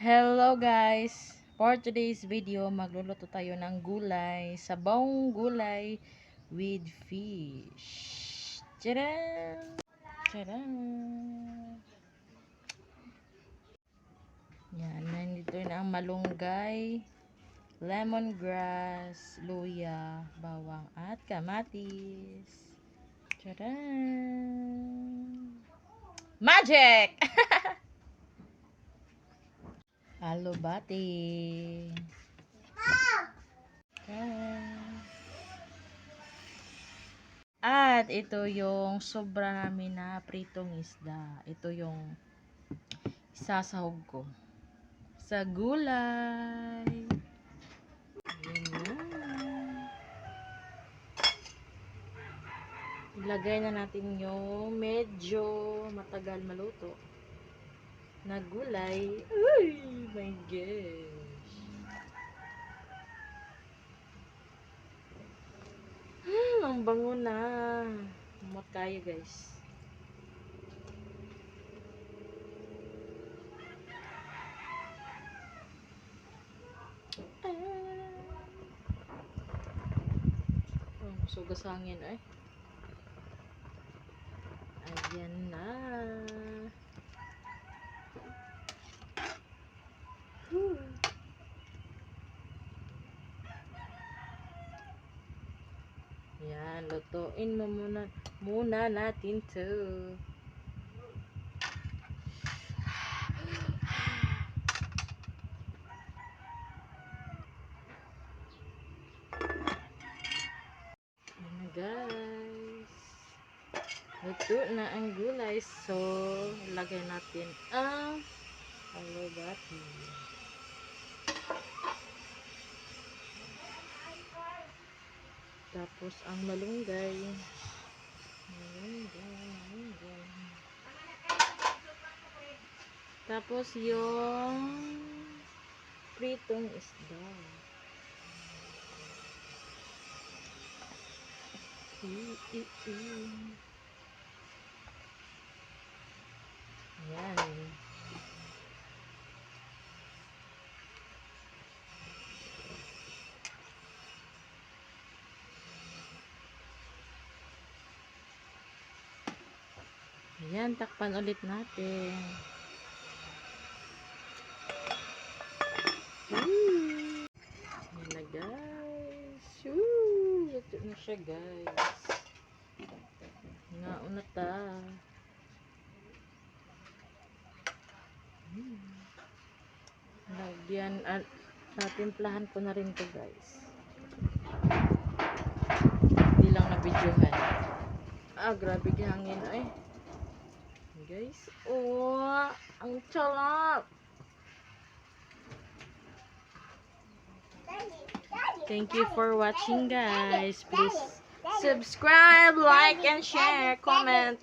Hello guys! For today's video, magluluto tayo ng gulay, sabawng gulay with fish. Tcharam! Tcharam! Yan, nandito na ang malunggay, lemongrass, luya, bawang at kamatis. Tcharam! Magic! Alubati. At ito yung sobra namin na pritong isda. Ito yung isasahog ko sa gulay. Ayan. Ilagay na natin yung medyo matagal maluto na gulay. Uy, my gosh. Ang bango na. Umot kayo guys. Sugas hangin ay. Ayan na. Yan, lutuin mo muna natin to. Yan na guys. Luto na ang gulay. So, lagay natin ang alubati. Tapos ang malunggay. Tapos yung pritong isda. Yan. Ayan, takpan ulit natin. Ayan na guys. Ito na siya guys. Nauna ta. Lagyan at natimplahan ko na rin to guys. Hindi lang na videohan. Grabe hangin ay. Guys, ang sarap. Thank you for watching guys. Please subscribe, like, and share, comment.